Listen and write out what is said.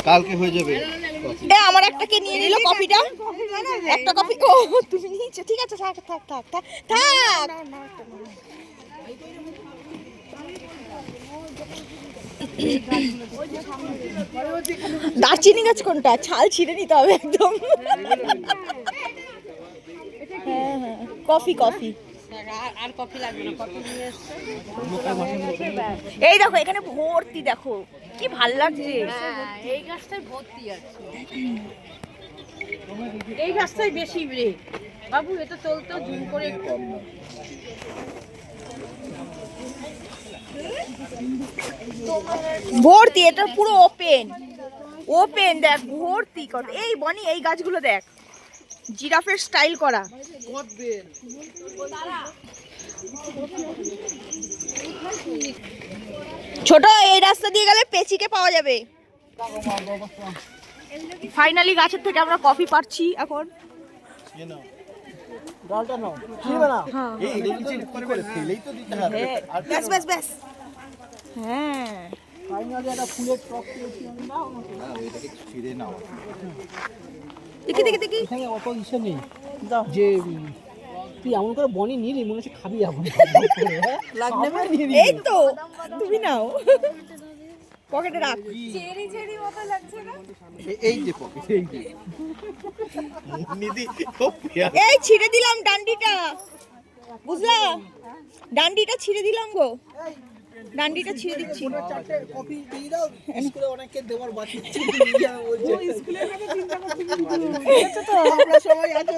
কালকে হয়ে যাবে। আমার একটা কে নিয়ে নিল কফিটা, একটা কফি। ও তুমি নিয়েছো, ঠিক আছে, থাক থাক থাক থাক থাক। দারচিনি গাছ কোনটা? ছাল ছিঁড়ে নিতে হবে একদম। হ্যাঁ হ্যাঁ, কফি কফি। আর কফি লাগবে না, কফি নিয়ে এসছে। এই দেখো এখানে ভর্তি, দেখো কি ভাল লাগছে। এই গাছটাই ভর্তি আছে, এই গাছটাই বেশি রে বাবু। এটা চলতো জুম করে ভর্তি, এটা পুরো ওপেন ওপেন, দেখ ভর্তি কত। এই বনি, এই গাছগুলো দেখ, জিরাফের স্টাইল করা। ছোট, এই রাস্তা দিয়ে গেলে পেচিকে পাওয়া যাবে। ফাইনালি গাছের থেকে আমরা কফি পাচ্ছি এখন। ডালটা নাও, ছিড়বে না। এই এগুলো কি করে ফেলেই তো দিতে হবে। ব্যাস ব্যাস ব্যাস। হ্যাঁ, ফাইনালি একটা ফুলের টপ পেয়েছি আমি। নাও না, এটাকে ছিড়ে নাও। দেখি দেখি দেখি। এখানে অত ইসে নেই যে তুই এমন করে বনি নিলি মনে হচ্ছে খাবি এখন। এই তো তুমি নাও, পকেটে রাখ। চেরি চেরি মতো লাগছে না? এই যে পকেট, এই যে নিদি খুব প্রিয়। এই ছিঁড়ে দিলাম ডান্ডিটা, বুঝলা? ডান্ডিটা ছিঁড়ে দিলাম গো, ডান্ডিটা ছিঁড়ে দিচ্ছি। চারটে কফি দিয়ে দাও, স্কুলে অনেককে দেওয়ার বাকি। স্কুলে চিন্তা করছি, আমরা সবাই আছে।